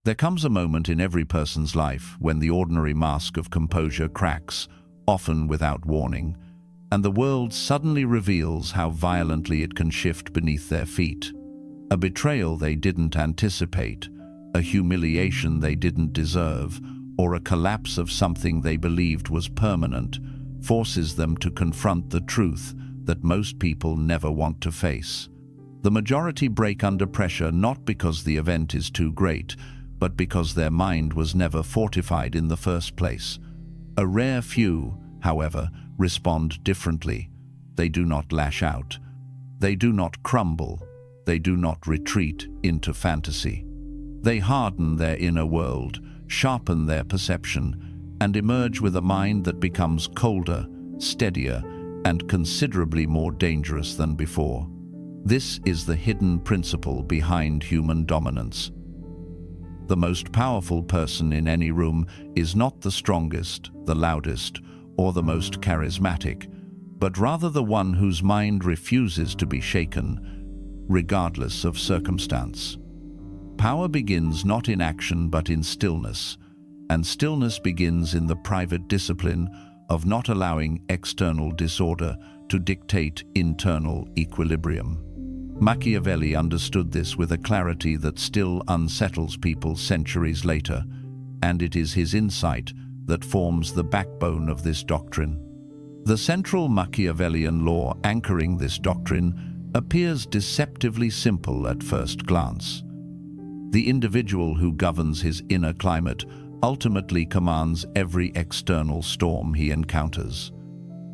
There comes a moment in every person's life when the ordinary mask of composure cracks, often without warning, and the world suddenly reveals how violently it can shift beneath their feet. A betrayal they didn't anticipate, a humiliation they didn't deserve, or a collapse of something they believed was permanent, forces them to confront the truth that most people never want to face. The majority break under pressure not because the event is too great, but because their mind was never fortified in the first place. A rare few, however, respond differently. They do not lash out. They do not crumble. They do not retreat into fantasy. They harden their inner world, sharpen their perception, and emerge with a mind that becomes colder, steadier, and considerably more dangerous than before. This is the hidden principle behind human dominance. The most powerful person in any room is not the strongest, the loudest, or the most charismatic, but rather the one whose mind refuses to be shaken, regardless of circumstance. Power begins not in action but in stillness, and stillness begins in the private discipline of not allowing external disorder to dictate internal equilibrium. Machiavelli understood this with a clarity that still unsettles people centuries later, and it is his insight that forms the backbone of this doctrine. The central Machiavellian law anchoring this doctrine appears deceptively simple at first glance. The individual who governs his inner climate ultimately commands every external storm he encounters.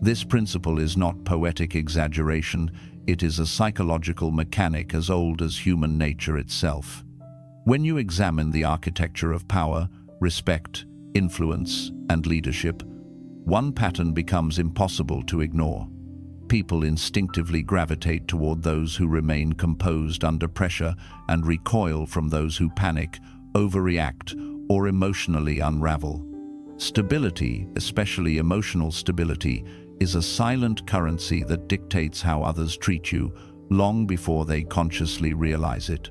This principle is not poetic exaggeration, it is a psychological mechanic as old as human nature itself. When you examine the architecture of power, respect, influence, and leadership, one pattern becomes impossible to ignore. People instinctively gravitate toward those who remain composed under pressure and recoil from those who panic, overreact, or emotionally unravel. Stability, especially emotional stability, is a silent currency that dictates how others treat you long before they consciously realize it.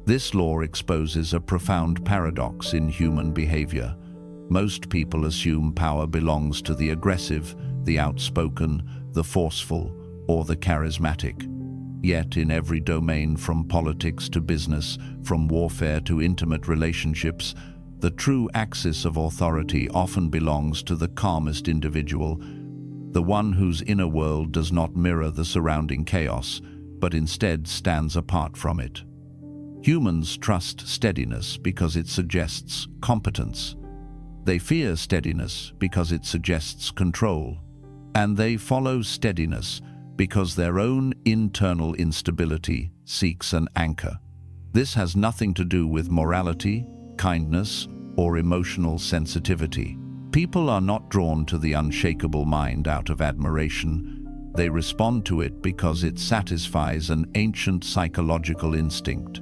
This law exposes a profound paradox in human behavior. Most people assume power belongs to the aggressive, the outspoken, the forceful, or the charismatic. Yet in every domain, from politics to business, from warfare to intimate relationships, the true axis of authority often belongs to the calmest individual, the one whose inner world does not mirror the surrounding chaos, but instead stands apart from it. Humans trust steadiness because it suggests competence. They fear steadiness because it suggests control. And they follow steadiness because their own internal instability seeks an anchor. This has nothing to do with morality, kindness, or emotional sensitivity. People are not drawn to the unshakable mind out of admiration. They respond to it because it satisfies an ancient psychological instinct,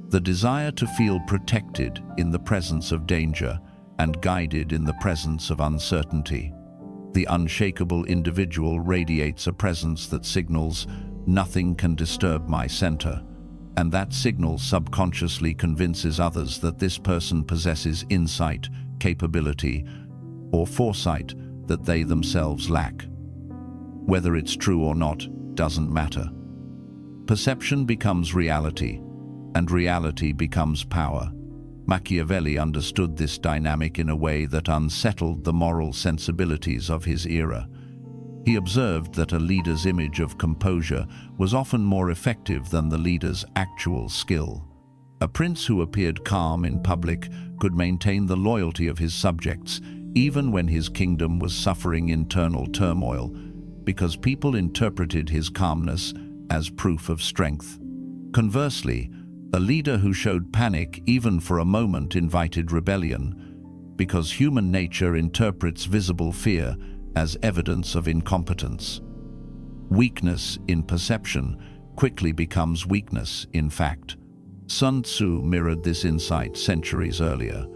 the desire to feel protected in the presence of danger and guided in the presence of uncertainty. The unshakable individual radiates a presence that signals, "Nothing can disturb my center," and that signal subconsciously convinces others that this person possesses insight, capability, or foresight that they themselves lack. Whether it's true or not doesn't matter. Perception becomes reality, and reality becomes power. Machiavelli understood this dynamic in a way that unsettled the moral sensibilities of his era. He observed that a leader's image of composure was often more effective than the leader's actual skill. A prince who appeared calm in public could maintain the loyalty of his subjects even when his kingdom was suffering internal turmoil, because people interpreted his calmness as proof of strength. Conversely, a leader who showed panic even for a moment invited rebellion, because human nature interprets visible fear as evidence of incompetence. Weakness in perception quickly becomes weakness in fact. Sun Tzu mirrored this insight centuries earlier.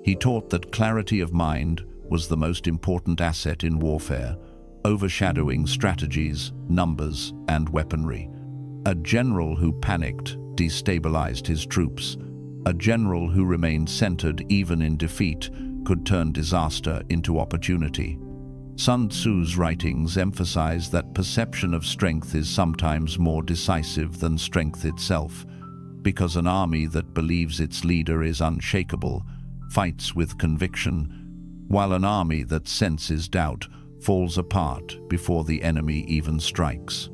He taught that clarity of mind was the most important asset in warfare, overshadowing strategies, numbers, and weaponry. A general who panicked destabilized his troops. A general who remained centered even in defeat could turn disaster into opportunity. Sun Tzu's writings emphasize that perception of strength is sometimes more decisive than strength itself, because an army that believes its leader is unshakable fights with conviction, while an army that senses doubt falls apart before the enemy even strikes.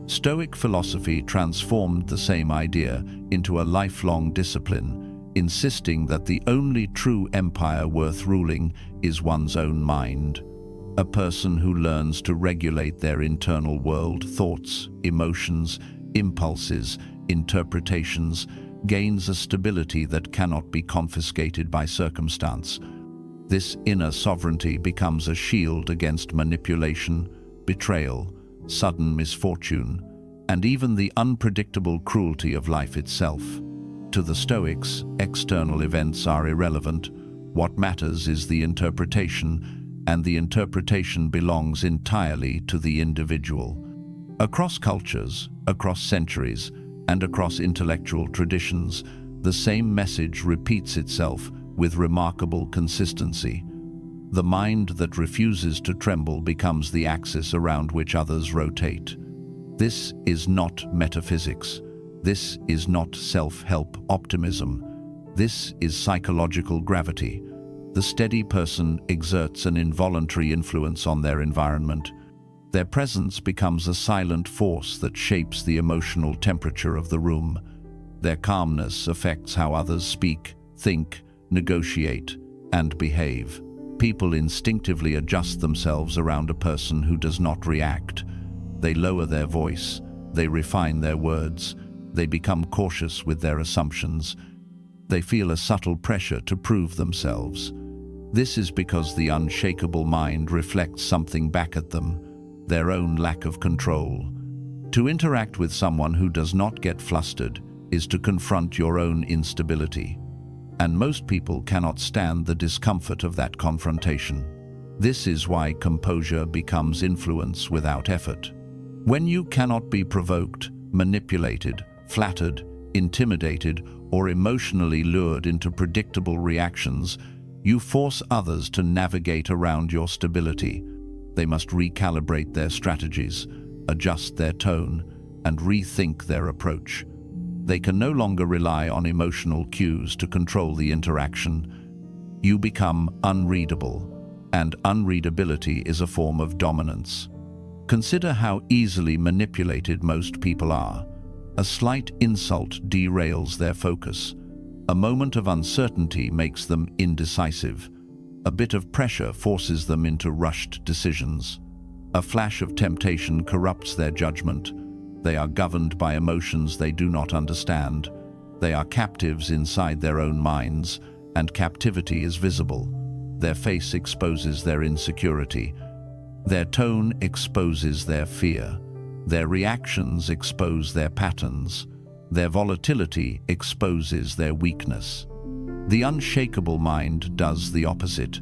Stoic philosophy transformed the same idea into a lifelong discipline, insisting that the only true empire worth ruling is one's own mind. A person who learns to regulate their internal world, thoughts, emotions, impulses, interpretations, gains a stability that cannot be confiscated by circumstance. This inner sovereignty becomes a shield against manipulation, betrayal, sudden misfortune, and even the unpredictable cruelty of life itself. To the Stoics, external events are irrelevant. What matters is the interpretation, and the interpretation belongs entirely to the individual. Across cultures, across centuries, and across intellectual traditions, the same message repeats itself with remarkable consistency. The mind that refuses to tremble becomes the axis around which others rotate. This is not metaphysics. This is not self-help optimism. This is psychological gravity. The steady person exerts an involuntary influence on their environment. Their presence becomes a silent force that shapes the emotional temperature of the room. Their calmness affects how others speak, think, negotiate, and behave. People instinctively adjust themselves around a person who does not react. They lower their voice, they refine their words, they become cautious with their assumptions. They feel a subtle pressure to prove themselves. This is because the unshakable mind reflects something back at them, their own lack of control. To interact with someone who does not get flustered is to confront your own instability. And most people cannot stand the discomfort of that confrontation. This is why composure becomes influence without effort. When you cannot be provoked, manipulated, flattered, intimidated, or emotionally lured into predictable reactions, you force others to navigate around your stability. They must recalibrate their strategies, adjust their tone, and rethink their approach. They can no longer rely on emotional cues to control the interaction. You become unreadable, and unreadability is a form of dominance. Consider how easily manipulated most people are. A slight insult derails their focus. A moment of uncertainty makes them indecisive. A bit of pressure forces them into rushed decisions. A flash of temptation corrupts their judgment. They are governed by emotions they do not understand. They are captives inside their own minds, and captivity is visible. Their face exposes their insecurity. Their tone exposes their fear. Their reactions expose their patterns. Their volatility exposes their weakness. The unshakable mind does the opposite.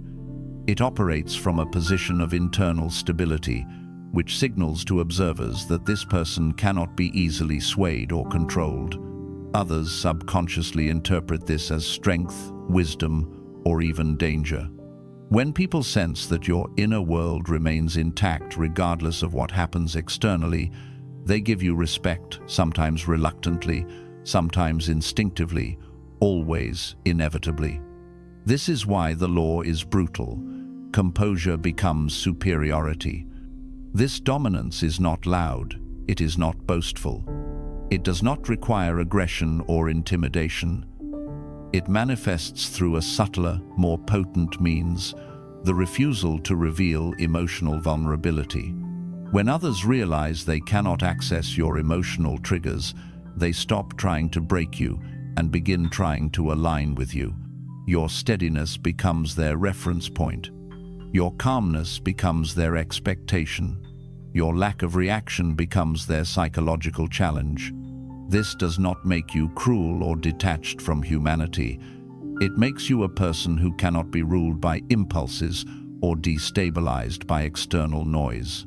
It operates from a position of internal stability, which signals to observers that this person cannot be easily swayed or controlled. Others subconsciously interpret this as strength, wisdom, or even danger. When people sense that your inner world remains intact regardless of what happens externally, they give you respect, sometimes reluctantly, sometimes instinctively, always inevitably. This is why the law is brutal. Composure becomes superiority. This dominance is not loud, it is not boastful. It does not require aggression or intimidation. It manifests through a subtler, more potent means, the refusal to reveal emotional vulnerability. When others realize they cannot access your emotional triggers, they stop trying to break you and begin trying to align with you. Your steadiness becomes their reference point. Your calmness becomes their expectation. Your lack of reaction becomes their psychological challenge. This does not make you cruel or detached from humanity. It makes you a person who cannot be ruled by impulses or destabilized by external noise.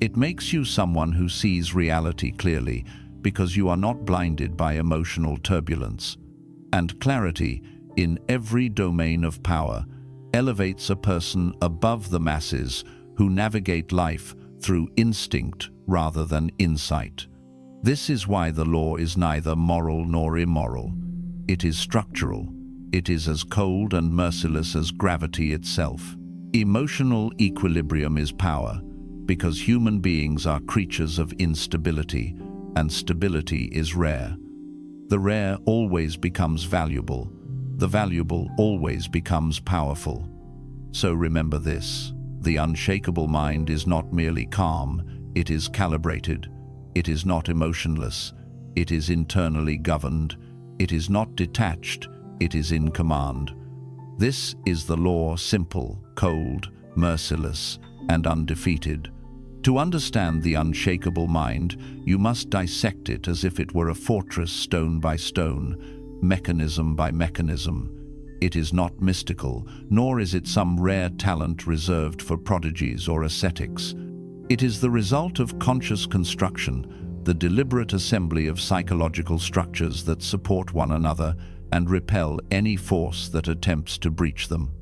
It makes you someone who sees reality clearly because you are not blinded by emotional turbulence. and clarity in every domain of power elevates a person above the masses who navigate life through instinct rather than insight. This is why the law is neither moral nor immoral. It is structural. It is as cold and merciless as gravity itself. Emotional equilibrium is power, because human beings are creatures of instability, and stability is rare. The rare always becomes valuable. The valuable always becomes powerful. So remember this: the unshakable mind is not merely calm, it is calibrated. It is not emotionless, it is internally governed. It is not detached, it is in command. This is the law, simple, cold, merciless, and undefeated. To understand the unshakable mind, you must dissect it as if it were a fortress, stone by stone, mechanism by mechanism. It is not mystical, nor is it some rare talent reserved for prodigies or ascetics. It is the result of conscious construction, the deliberate assembly of psychological structures that support one another and repel any force that attempts to breach them.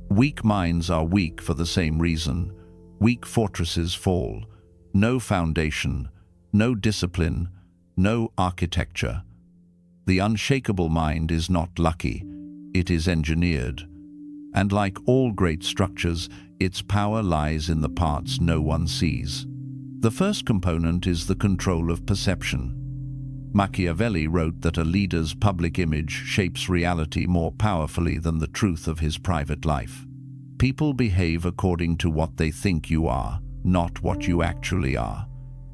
Weak minds are weak for the same reason. Weak fortresses fall. No foundation, no discipline, no architecture. The unshakable mind is not lucky, it is engineered. And like all great structures, its power lies in the parts no one sees. The first component is the control of perception. Machiavelli wrote that a leader's public image shapes reality more powerfully than the truth of his private life. People behave according to what they think you are, not what you actually are.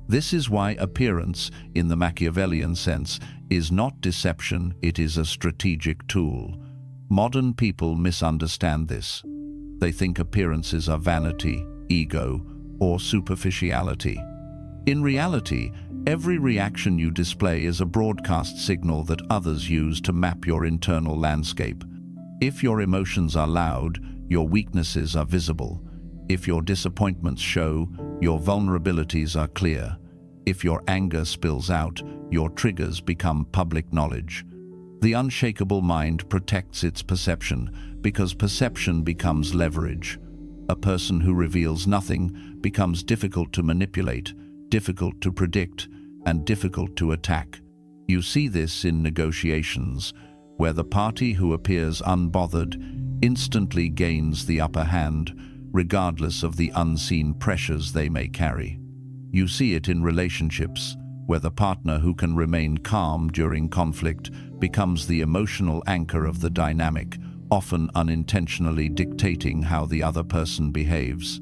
This is why appearance, in the Machiavellian sense, is not deception, it is a strategic tool. Modern people misunderstand this. They think appearances are vanity, ego, or superficiality. In reality, every reaction you display is a broadcast signal that others use to map your internal landscape. If your emotions are loud, your weaknesses are visible. If your disappointments show, your vulnerabilities are clear. If your anger spills out, your triggers become public knowledge. The unshakable mind protects its perception because perception becomes leverage. A person who reveals nothing becomes difficult to manipulate, difficult to predict, and difficult to attack. You see this in negotiations, where the party who appears unbothered instantly gains the upper hand, regardless of the unseen pressures they may carry. You see it in relationships, where the partner who can remain calm during conflict becomes the emotional anchor of the dynamic, often unintentionally dictating how the other person behaves.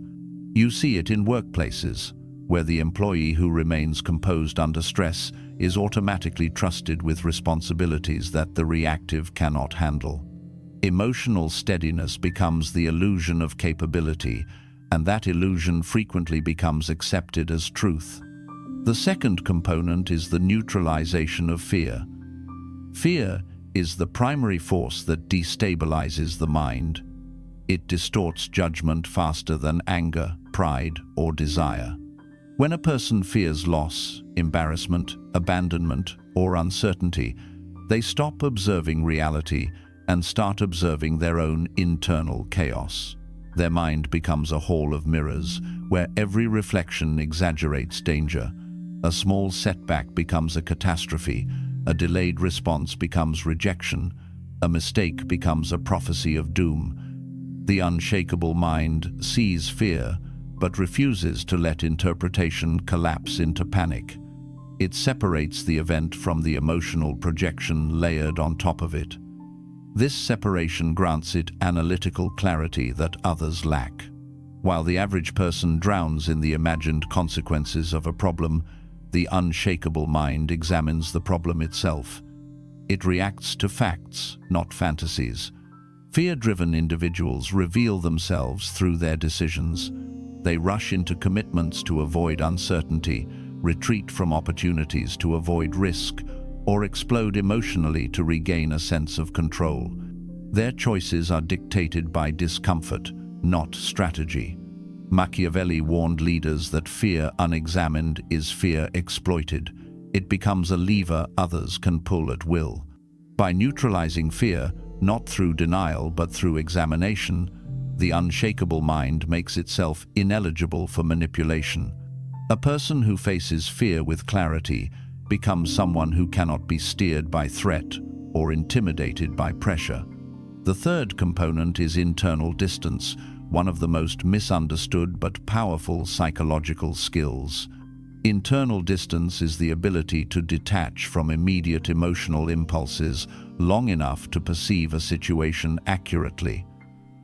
You see it in workplaces, where the employee who remains composed under stress is automatically trusted with responsibilities that the reactive cannot handle. Emotional steadiness becomes the illusion of capability, and that illusion frequently becomes accepted as truth. The second component is the neutralization of fear. Fear is the primary force that destabilizes the mind. It distorts judgment faster than anger, pride, or desire. When a person fears loss, embarrassment, abandonment, or uncertainty, they stop observing reality and start observing their own internal chaos. Their mind becomes a hall of mirrors, where every reflection exaggerates danger. A small setback becomes a catastrophe, a delayed response becomes rejection, a mistake becomes a prophecy of doom. The unshakable mind sees fear, but refuses to let interpretation collapse into panic. It separates the event from the emotional projection layered on top of it. This separation grants it analytical clarity that others lack. While the average person drowns in the imagined consequences of a problem, the unshakable mind examines the problem itself. It reacts to facts, not fantasies. Fear-driven individuals reveal themselves through their decisions. They rush into commitments to avoid uncertainty, retreat from opportunities to avoid risk, or explode emotionally to regain a sense of control. Their choices are dictated by discomfort, not strategy. Machiavelli warned leaders that fear unexamined is fear exploited. It becomes a lever others can pull at will. By neutralizing fear, not through denial but through examination, the unshakable mind makes itself ineligible for manipulation. A person who faces fear with clarity becomes someone who cannot be steered by threat or intimidated by pressure. The third component is internal distance, one of the most misunderstood but powerful psychological skills. Internal distance is the ability to detach from immediate emotional impulses long enough to perceive a situation accurately.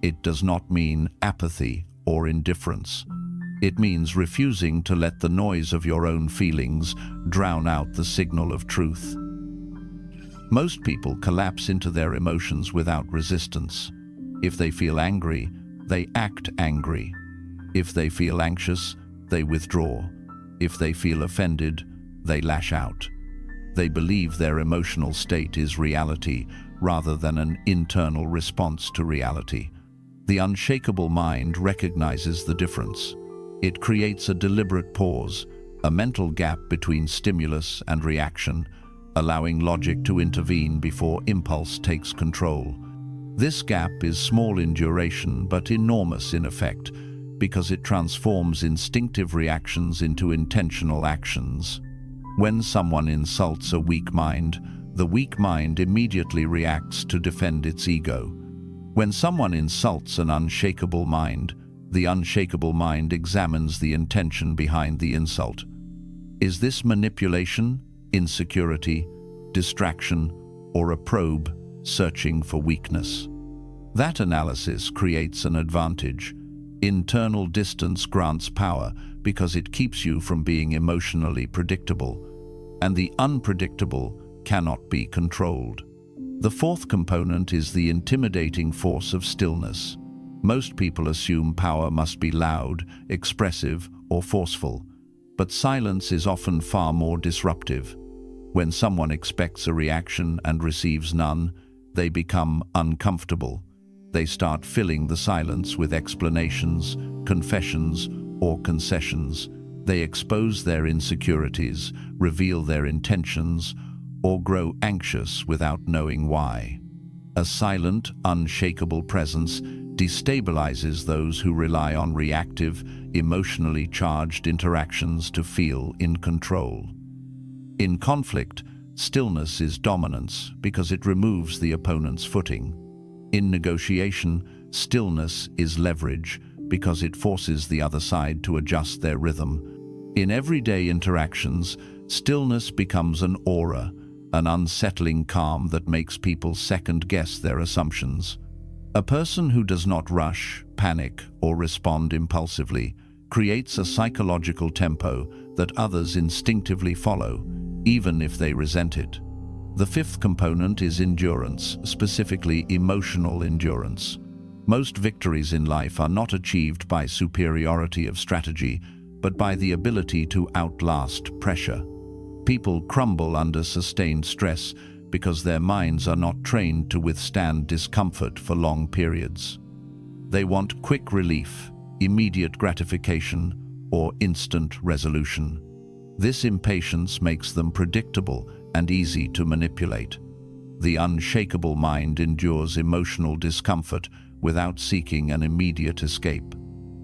It does not mean apathy or indifference. It means refusing to let the noise of your own feelings drown out the signal of truth. Most people collapse into their emotions without resistance. If they feel angry, they act angry. If they feel anxious, they withdraw. If they feel offended, they lash out. They believe their emotional state is reality rather than an internal response to reality. The unshakable mind recognizes the difference. It creates a deliberate pause, a mental gap between stimulus and reaction, allowing logic to intervene before impulse takes control. This gap is small in duration but enormous in effect, because it transforms instinctive reactions into intentional actions. When someone insults a weak mind, the weak mind immediately reacts to defend its ego. When someone insults an unshakable mind, the unshakable mind examines the intention behind the insult. Is this manipulation, insecurity, distraction, or a probe searching for weakness? That analysis creates an advantage. Internal distance grants power because it keeps you from being emotionally predictable, and the unpredictable cannot be controlled. The fourth component is the intimidating force of stillness. Most people assume power must be loud, expressive, or forceful, but silence is often far more disruptive. When someone expects a reaction and receives none, they become uncomfortable. They start filling the silence with explanations, confessions, or concessions. They expose their insecurities, reveal their intentions, or grow anxious without knowing why. A silent, unshakable presence destabilizes those who rely on reactive, emotionally charged interactions to feel in control. In conflict, stillness is dominance because it removes the opponent's footing. In negotiation, stillness is leverage because it forces the other side to adjust their rhythm. In everyday interactions, stillness becomes an aura, an unsettling calm that makes people second-guess their assumptions. A person who does not rush, panic, or respond impulsively creates a psychological tempo that others instinctively follow, even if they resent it. The fifth component is endurance, specifically emotional endurance. Most victories in life are not achieved by superiority of strategy, but by the ability to outlast pressure. People crumble under sustained stress because their minds are not trained to withstand discomfort for long periods. They want quick relief, immediate gratification, or instant resolution. This impatience makes them predictable and easy to manipulate. The unshakable mind endures emotional discomfort without seeking an immediate escape.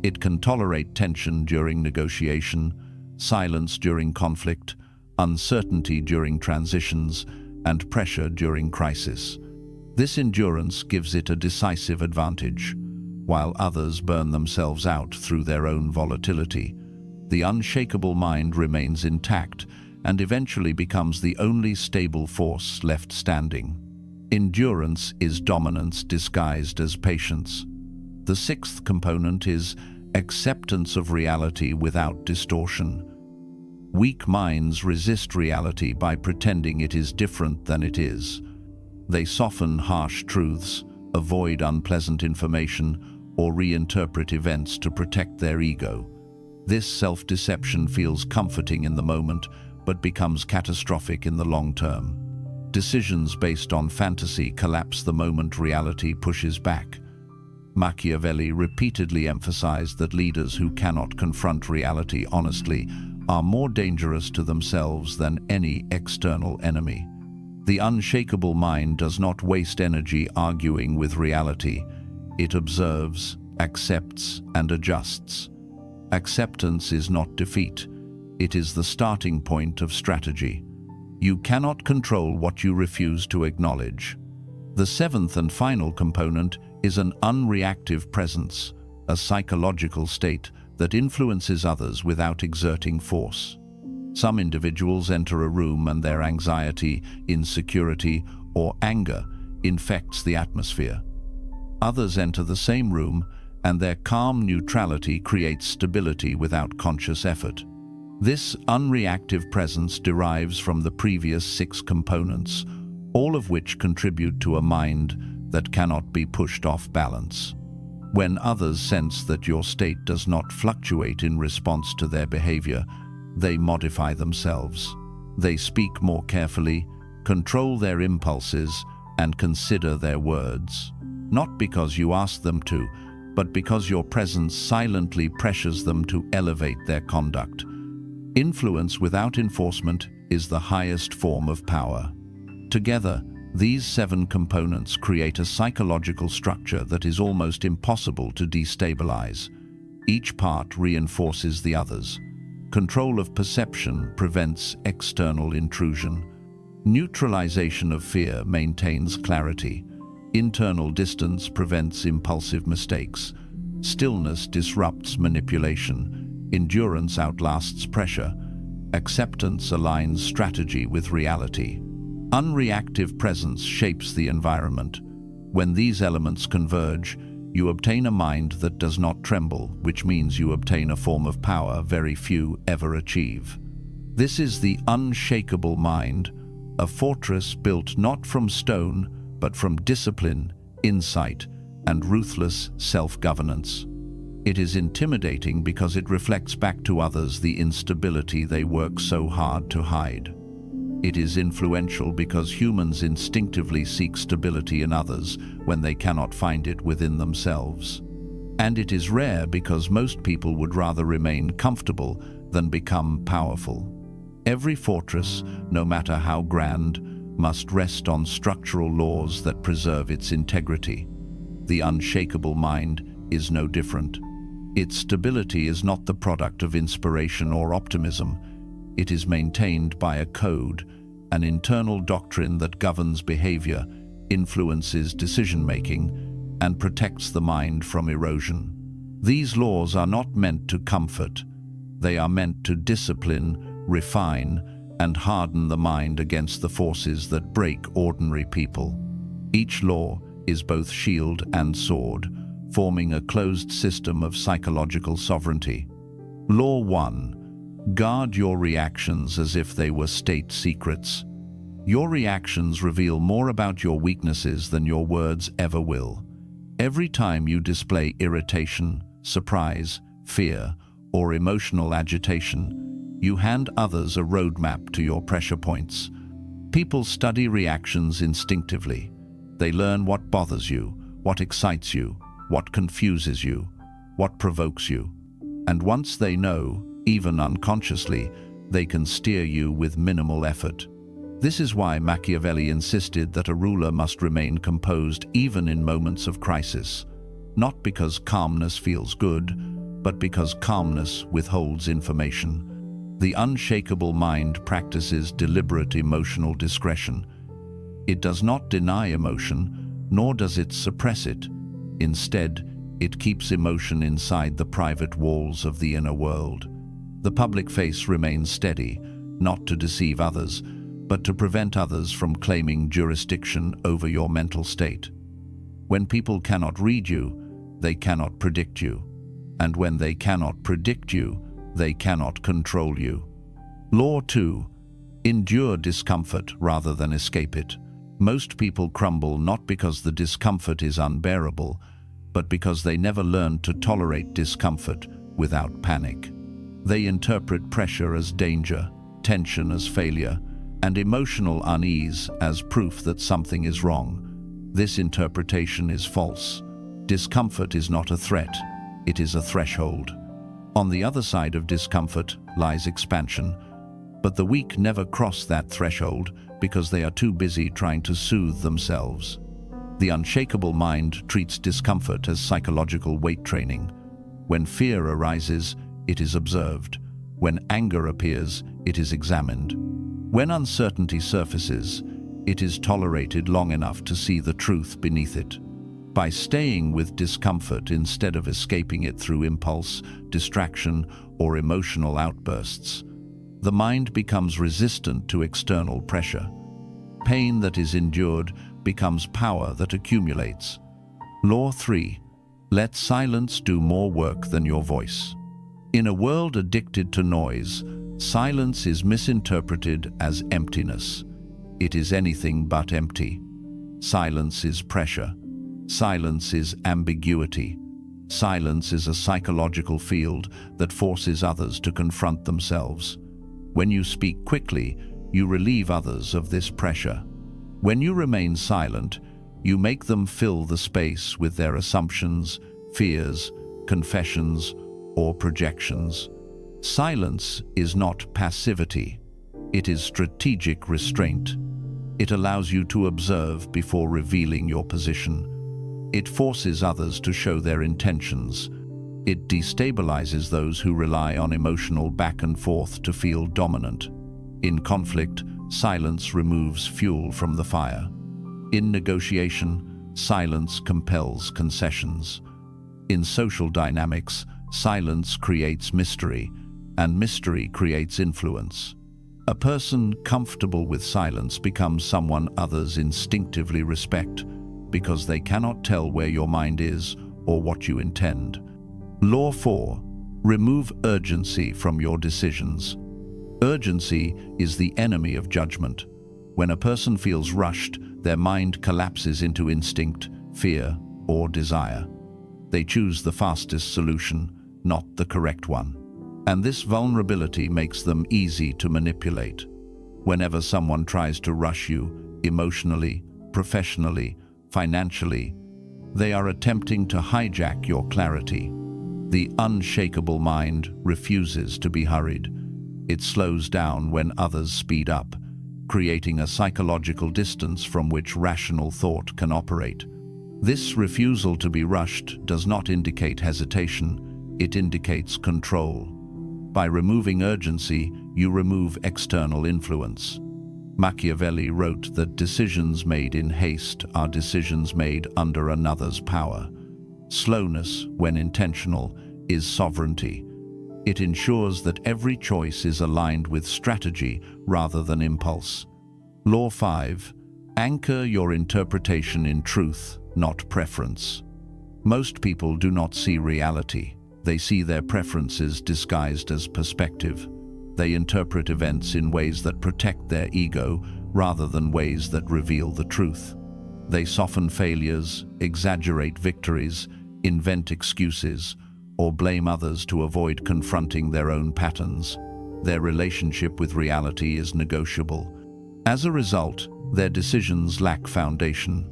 It can tolerate tension during negotiation, silence during conflict, uncertainty during transitions, and pressure during crisis. This endurance gives it a decisive advantage. While others burn themselves out through their own volatility, the unshakable mind remains intact and eventually becomes the only stable force left standing. Endurance is dominance disguised as patience. The sixth component is acceptance of reality without distortion. Weak minds resist reality by pretending it is different than it is. They soften harsh truths, avoid unpleasant information, or reinterpret events to protect their ego. This self-deception feels comforting in the moment, but becomes catastrophic in the long term. Decisions based on fantasy collapse the moment reality pushes back. Machiavelli repeatedly emphasized that leaders who cannot confront reality honestly are more dangerous to themselves than any external enemy. The unshakable mind does not waste energy arguing with reality. It observes, accepts, and adjusts. Acceptance is not defeat. It is the starting point of strategy. You cannot control what you refuse to acknowledge. The seventh and final component is an unreactive presence, a psychological state that influences others without exerting force. Some individuals enter a room and their anxiety, insecurity, or anger infects the atmosphere. Others enter the same room and their calm neutrality creates stability without conscious effort. This unreactive presence derives from the previous 6 components, all of which contribute to a mind that cannot be pushed off balance. When others sense that your state does not fluctuate in response to their behavior, they modify themselves. They speak more carefully, control their impulses, and consider their words. Not because you ask them to, but because your presence silently pressures them to elevate their conduct. Influence without enforcement is the highest form of power. Together, these 7 components create a psychological structure that is almost impossible to destabilize. Each part reinforces the others. Control of perception prevents external intrusion. Neutralization of fear maintains clarity. Internal distance prevents impulsive mistakes. Stillness disrupts manipulation. Endurance outlasts pressure. Acceptance aligns strategy with reality. Unreactive presence shapes the environment. When these elements converge, you obtain a mind that does not tremble, which means you obtain a form of power very few ever achieve. This is the unshakable mind, a fortress built not from stone, but from discipline, insight, and ruthless self-governance. It is intimidating because it reflects back to others the instability they work so hard to hide. It is influential because humans instinctively seek stability in others when they cannot find it within themselves. And it is rare because most people would rather remain comfortable than become powerful. Every fortress, no matter how grand, must rest on structural laws that preserve its integrity. The unshakable mind is no different. Its stability is not the product of inspiration or optimism. It is maintained by a code, an internal doctrine that governs behavior, influences decision-making, and protects the mind from erosion. These laws are not meant to comfort. They are meant to discipline, refine, and harden the mind against the forces that break ordinary people. Each law is both shield and sword, forming a closed system of psychological sovereignty. Law 1. Guard your reactions as if they were state secrets. Your reactions reveal more about your weaknesses than your words ever will. Every time you display irritation, surprise, fear, or emotional agitation, you hand others a roadmap to your pressure points. People study reactions instinctively. They learn what bothers you, what excites you, what confuses you, what provokes you. And once they know, even unconsciously, they can steer you with minimal effort. This is why Machiavelli insisted that a ruler must remain composed even in moments of crisis, not because calmness feels good, but because calmness withholds information. The unshakable mind practices deliberate emotional discretion. It does not deny emotion, nor does it suppress it. Instead, it keeps emotion inside the private walls of the inner world. The public face remains steady, not to deceive others, but to prevent others from claiming jurisdiction over your mental state. When people cannot read you, they cannot predict you. And when they cannot predict you, they cannot control you. Law 2. Endure discomfort rather than escape it. Most people crumble not because the discomfort is unbearable, but because they never learned to tolerate discomfort without panic. They interpret pressure as danger, tension as failure, and emotional unease as proof that something is wrong. This interpretation is false. Discomfort is not a threat, it is a threshold. On the other side of discomfort lies expansion, but the weak never cross that threshold because they are too busy trying to soothe themselves. The unshakable mind treats discomfort as psychological weight training. When fear arises, it is observed. When anger appears, it is examined. When uncertainty surfaces, it is tolerated long enough to see the truth beneath it. By staying with discomfort instead of escaping it through impulse, distraction, or emotional outbursts, the mind becomes resistant to external pressure. Pain that is endured becomes power that accumulates. Law 3. Let silence do more work than your voice. In a world addicted to noise, silence is misinterpreted as emptiness. It is anything but empty. Silence is pressure. Silence is ambiguity. Silence is a psychological field that forces others to confront themselves. When you speak quickly, you relieve others of this pressure. When you remain silent, you make them fill the space with their assumptions, fears, confessions, or projections. Silence is not passivity. It is strategic restraint. It allows you to observe before revealing your position. It forces others to show their intentions. It destabilizes those who rely on emotional back and forth to feel dominant. In conflict, silence removes fuel from the fire. In negotiation, silence compels concessions. In social dynamics, silence creates mystery, and mystery creates influence. A person comfortable with silence becomes someone others instinctively respect, because they cannot tell where your mind is or what you intend. Law 4. Remove urgency from your decisions. Urgency is the enemy of judgment. When a person feels rushed, their mind collapses into instinct, fear, or desire. They choose the fastest solution, not the correct one. And this vulnerability makes them easy to manipulate. Whenever someone tries to rush you, emotionally, professionally, financially, they are attempting to hijack your clarity. The unshakable mind refuses to be hurried. It slows down when others speed up, creating a psychological distance from which rational thought can operate. This refusal to be rushed does not indicate hesitation, it indicates control. By removing urgency, you remove external influence. Machiavelli wrote that decisions made in haste are decisions made under another's power. Slowness, when intentional, is sovereignty. It ensures that every choice is aligned with strategy rather than impulse. Law 5. Anchor your interpretation in truth, not preference. Most people do not see reality. They see their preferences disguised as perspective. They interpret events in ways that protect their ego rather than ways that reveal the truth. They soften failures, exaggerate victories, invent excuses, or blame others to avoid confronting their own patterns. Their relationship with reality is negotiable. As a result, their decisions lack foundation.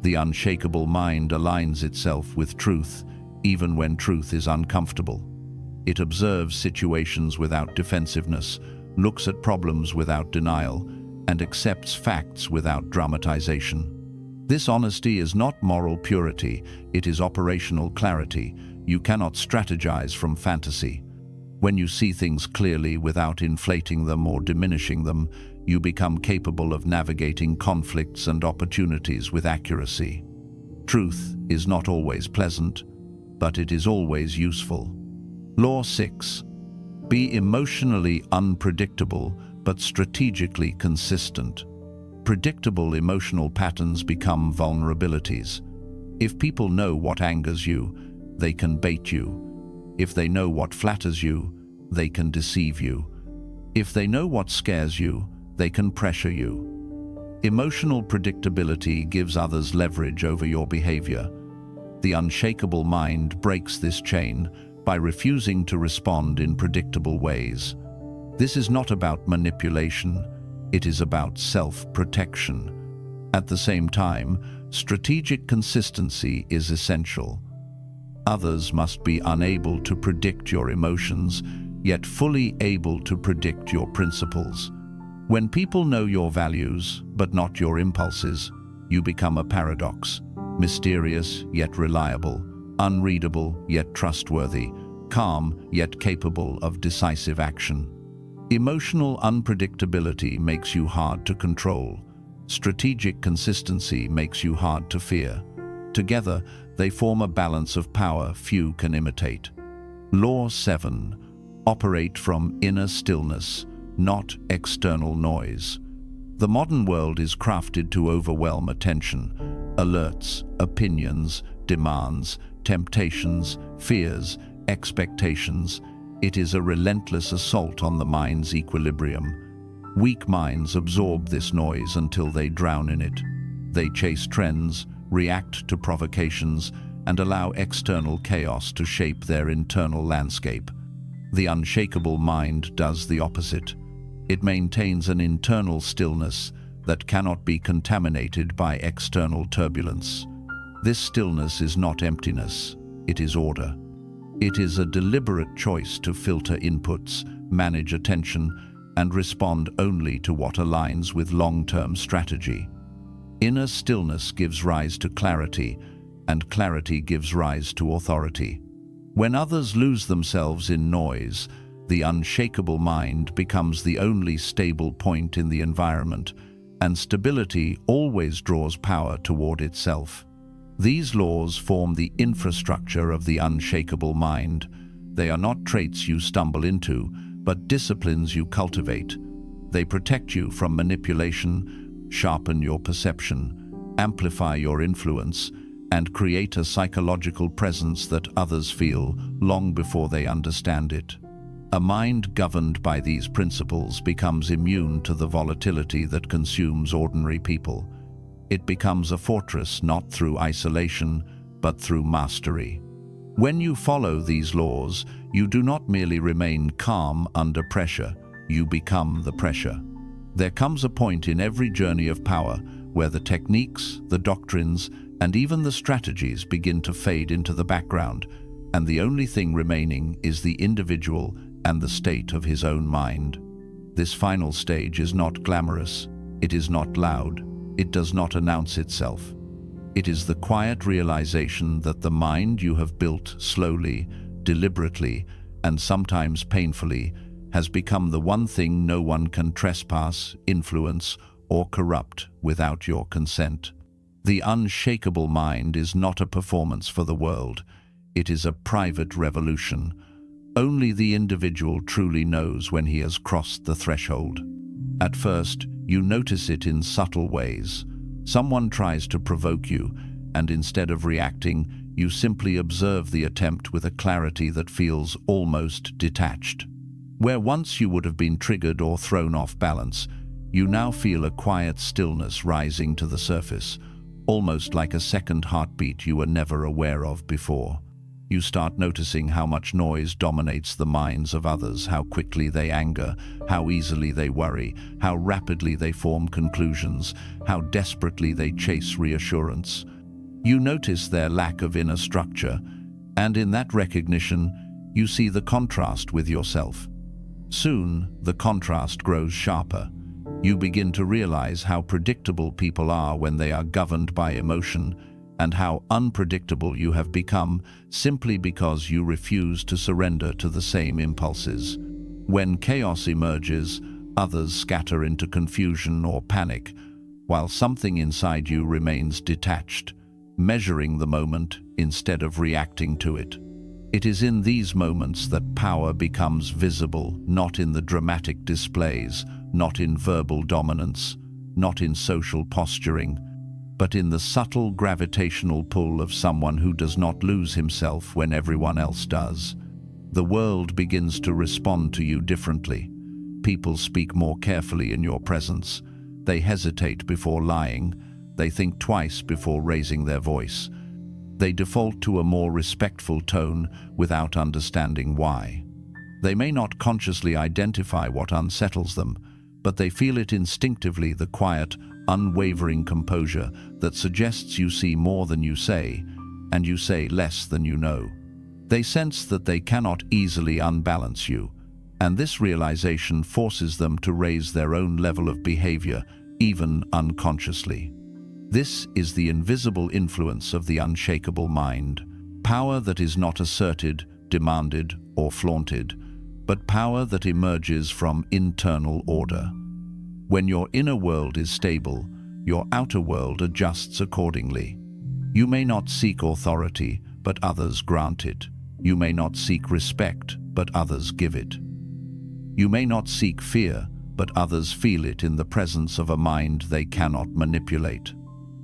The unshakable mind aligns itself with truth, even when truth is uncomfortable. It observes situations without defensiveness, looks at problems without denial, and accepts facts without dramatization. This honesty is not moral purity, it is operational clarity. You cannot strategize from fantasy. When you see things clearly without inflating them or diminishing them, you become capable of navigating conflicts and opportunities with accuracy. Truth is not always pleasant, but it is always useful. Law 6. Be emotionally unpredictable, but strategically consistent. Predictable emotional patterns become vulnerabilities. If people know what angers you, they can bait you. If they know what flatters you, they can deceive you. If they know what scares you, they can pressure you. Emotional predictability gives others leverage over your behavior. The unshakable mind breaks this chain by refusing to respond in predictable ways. This is not about manipulation, it is about self-protection. At the same time, strategic consistency is essential. Others must be unable to predict your emotions, yet fully able to predict your principles. When people know your values, but not your impulses, you become a paradox, mysterious yet reliable, unreadable yet trustworthy, calm yet capable of decisive action. Emotional unpredictability makes you hard to control. Strategic consistency makes you hard to fear. Together, they form a balance of power few can imitate. Law 7. Operate from inner stillness, not external noise. The modern world is crafted to overwhelm attention. Alerts, opinions, demands, temptations, fears, expectations. It is a relentless assault on the mind's equilibrium. Weak minds absorb this noise until they drown in it. They chase trends, react to provocations, and allow external chaos to shape their internal landscape. The unshakable mind does the opposite. It maintains an internal stillness that cannot be contaminated by external turbulence. This stillness is not emptiness, it is order. It is a deliberate choice to filter inputs, manage attention, and respond only to what aligns with long-term strategy. Inner stillness gives rise to clarity, and clarity gives rise to authority. When others lose themselves in noise, the unshakable mind becomes the only stable point in the environment, and stability always draws power toward itself. These laws form the infrastructure of the unshakable mind. They are not traits you stumble into, but disciplines you cultivate. They protect you from manipulation, sharpen your perception, amplify your influence, and create a psychological presence that others feel long before they understand it. A mind governed by these principles becomes immune to the volatility that consumes ordinary people. It becomes a fortress not through isolation, but through mastery. When you follow these laws, you do not merely remain calm under pressure, you become the pressure. There comes a point in every journey of power where the techniques, the doctrines, and even the strategies begin to fade into the background, and the only thing remaining is the individual and the state of his own mind. This final stage is not glamorous, it is not loud, it does not announce itself. It is the quiet realization that the mind you have built slowly, deliberately, and sometimes painfully has become the one thing no one can trespass, influence, or corrupt without your consent. The unshakable mind is not a performance for the world. It is a private revolution. Only the individual truly knows when he has crossed the threshold. At first, you notice it in subtle ways. Someone tries to provoke you, and instead of reacting, you simply observe the attempt with a clarity that feels almost detached. Where once you would have been triggered or thrown off balance, you now feel a quiet stillness rising to the surface, almost like a second heartbeat you were never aware of before. You start noticing how much noise dominates the minds of others, how quickly they anger, how easily they worry, how rapidly they form conclusions, how desperately they chase reassurance. You notice their lack of inner structure, and in that recognition, you see the contrast with yourself. Soon, the contrast grows sharper. You begin to realize how predictable people are when they are governed by emotion, and how unpredictable you have become simply because you refuse to surrender to the same impulses. When chaos emerges, others scatter into confusion or panic, while something inside you remains detached, measuring the moment instead of reacting to it. It is in these moments that power becomes visible, not in the dramatic displays, not in verbal dominance, not in social posturing, but in the subtle gravitational pull of someone who does not lose himself when everyone else does. The world begins to respond to you differently. People speak more carefully in your presence. They hesitate before lying. They think twice before raising their voice. They default to a more respectful tone without understanding why. They may not consciously identify what unsettles them, but they feel it instinctively, the quiet, unwavering composure that suggests you see more than you say, and you say less than you know. They sense that they cannot easily unbalance you, and this realization forces them to raise their own level of behavior, even unconsciously. This is the invisible influence of the unshakable mind, power that is not asserted, demanded, or flaunted, but power that emerges from internal order. When your inner world is stable, your outer world adjusts accordingly. You may not seek authority, but others grant it. You may not seek respect, but others give it. You may not seek fear, but others feel it in the presence of a mind they cannot manipulate.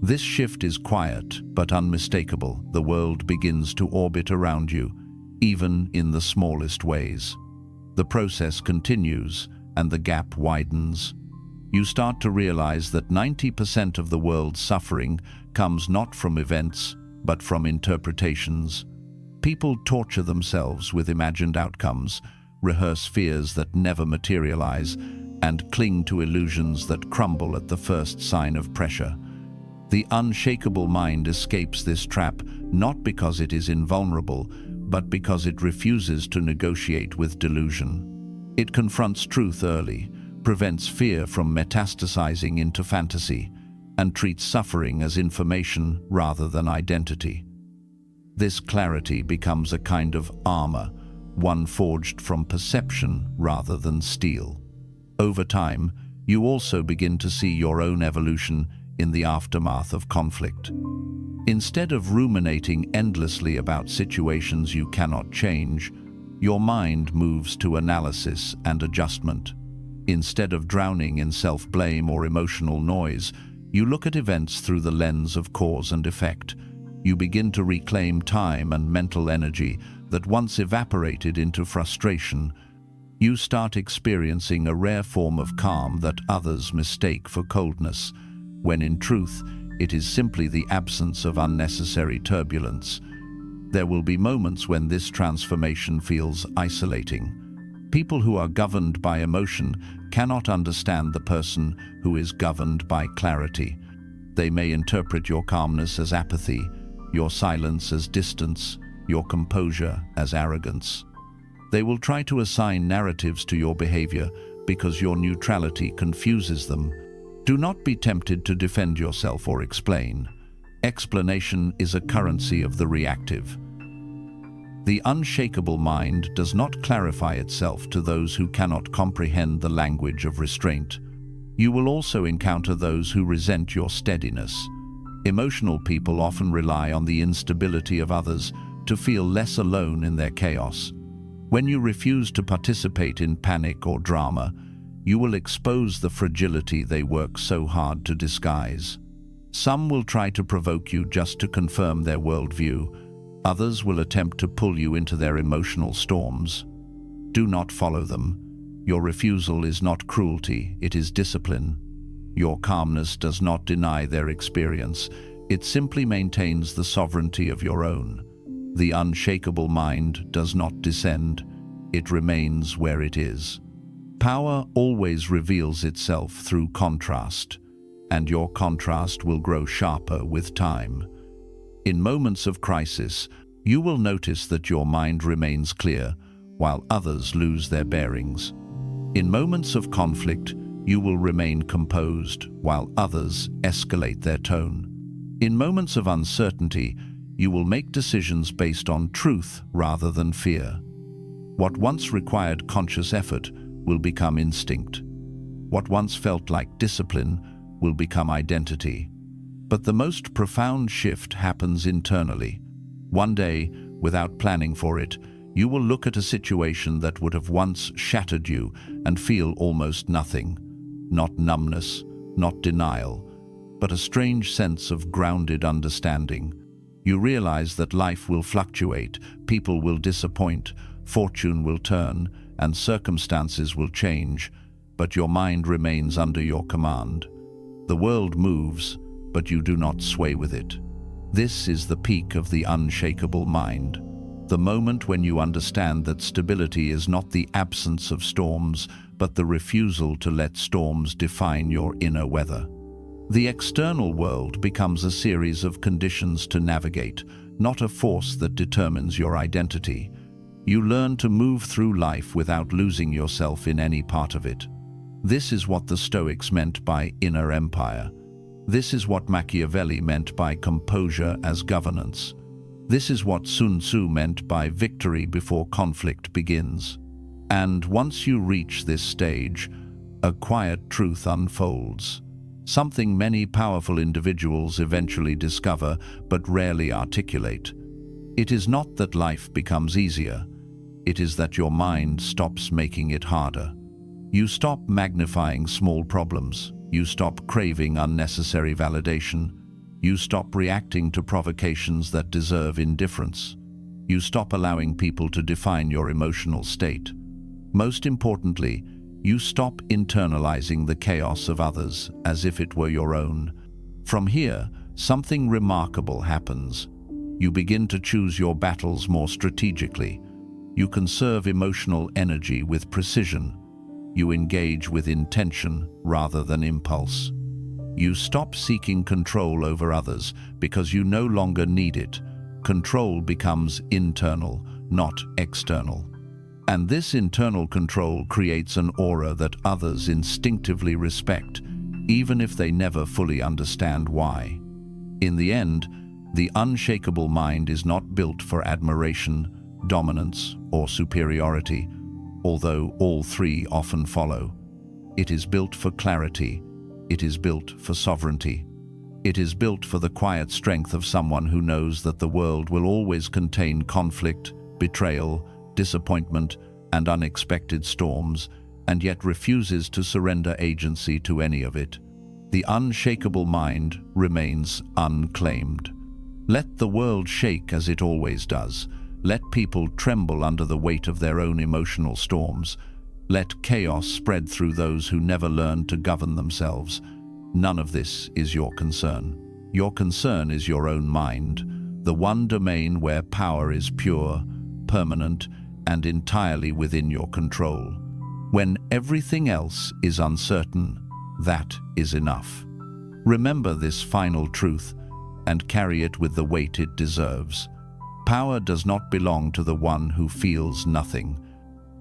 This shift is quiet, but unmistakable. The world begins to orbit around you, even in the smallest ways. The process continues, and the gap widens. You start to realize that 90% of the world's suffering comes not from events, but from interpretations. People torture themselves with imagined outcomes, rehearse fears that never materialize, and cling to illusions that crumble at the first sign of pressure. The unshakable mind escapes this trap not because it is invulnerable, but because it refuses to negotiate with delusion. It confronts truth early, prevents fear from metastasizing into fantasy, and treats suffering as information rather than identity. This clarity becomes a kind of armor, one forged from perception rather than steel. Over time, you also begin to see your own evolution in the aftermath of conflict. Instead of ruminating endlessly about situations you cannot change, your mind moves to analysis and adjustment. Instead of drowning in self-blame or emotional noise, you look at events through the lens of cause and effect. You begin to reclaim time and mental energy that once evaporated into frustration. You start experiencing a rare form of calm that others mistake for coldness, when in truth, it is simply the absence of unnecessary turbulence. There will be moments when this transformation feels isolating. People who are governed by emotion cannot understand the person who is governed by clarity. They may interpret your calmness as apathy, your silence as distance, your composure as arrogance. They will try to assign narratives to your behavior because your neutrality confuses them. Do not be tempted to defend yourself or explain. Explanation is a currency of the reactive. The unshakable mind does not clarify itself to those who cannot comprehend the language of restraint. You will also encounter those who resent your steadiness. Emotional people often rely on the instability of others to feel less alone in their chaos. When you refuse to participate in panic or drama, you will expose the fragility they work so hard to disguise. Some will try to provoke you just to confirm their worldview. Others will attempt to pull you into their emotional storms. Do not follow them. Your refusal is not cruelty, it is discipline. Your calmness does not deny their experience. It simply maintains the sovereignty of your own. The unshakable mind does not descend. It remains where it is. Power always reveals itself through contrast, and your contrast will grow sharper with time. In moments of crisis, you will notice that your mind remains clear, while others lose their bearings. In moments of conflict, you will remain composed, while others escalate their tone. In moments of uncertainty, you will make decisions based on truth rather than fear. What once required conscious effort will become instinct. What once felt like discipline will become identity. But the most profound shift happens internally. One day, without planning for it, you will look at a situation that would have once shattered you and feel almost nothing. Not numbness, not denial, but a strange sense of grounded understanding. You realize that life will fluctuate, people will disappoint, fortune will turn, and circumstances will change, but your mind remains under your command. The world moves, but you do not sway with it. This is the peak of the unshakable mind, the moment when you understand that stability is not the absence of storms, but the refusal to let storms define your inner weather. The external world becomes a series of conditions to navigate, not a force that determines your identity. You learn to move through life without losing yourself in any part of it. This is what the Stoics meant by inner empire. This is what Machiavelli meant by composure as governance. This is what Sun Tzu meant by victory before conflict begins. And once you reach this stage, a quiet truth unfolds. Something many powerful individuals eventually discover but rarely articulate. It is not that life becomes easier. It is that your mind stops making it harder. You stop magnifying small problems. You stop craving unnecessary validation. You stop reacting to provocations that deserve indifference. You stop allowing people to define your emotional state. Most importantly, you stop internalizing the chaos of others as if it were your own. From here, something remarkable happens. You begin to choose your battles more strategically. You conserve emotional energy with precision. You engage with intention rather than impulse. You stop seeking control over others because you no longer need it. Control becomes internal, not external. And this internal control creates an aura that others instinctively respect, even if they never fully understand why. In the end, the unshakable mind is not built for admiration, dominance, or superiority, although all three often follow. It is built for clarity. It is built for sovereignty. It is built for the quiet strength of someone who knows that the world will always contain conflict, betrayal, disappointment, and unexpected storms, and yet refuses to surrender agency to any of it. The unshakable mind remains unclaimed. Let the world shake as it always does. Let people tremble under the weight of their own emotional storms. Let chaos spread through those who never learn to govern themselves. None of this is your concern. Your concern is your own mind, the one domain where power is pure, permanent, and entirely within your control. When everything else is uncertain, that is enough. Remember this final truth and carry it with the weight it deserves. Power does not belong to the one who feels nothing.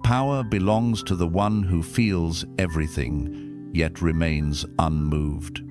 Power belongs to the one who feels everything, yet remains unmoved.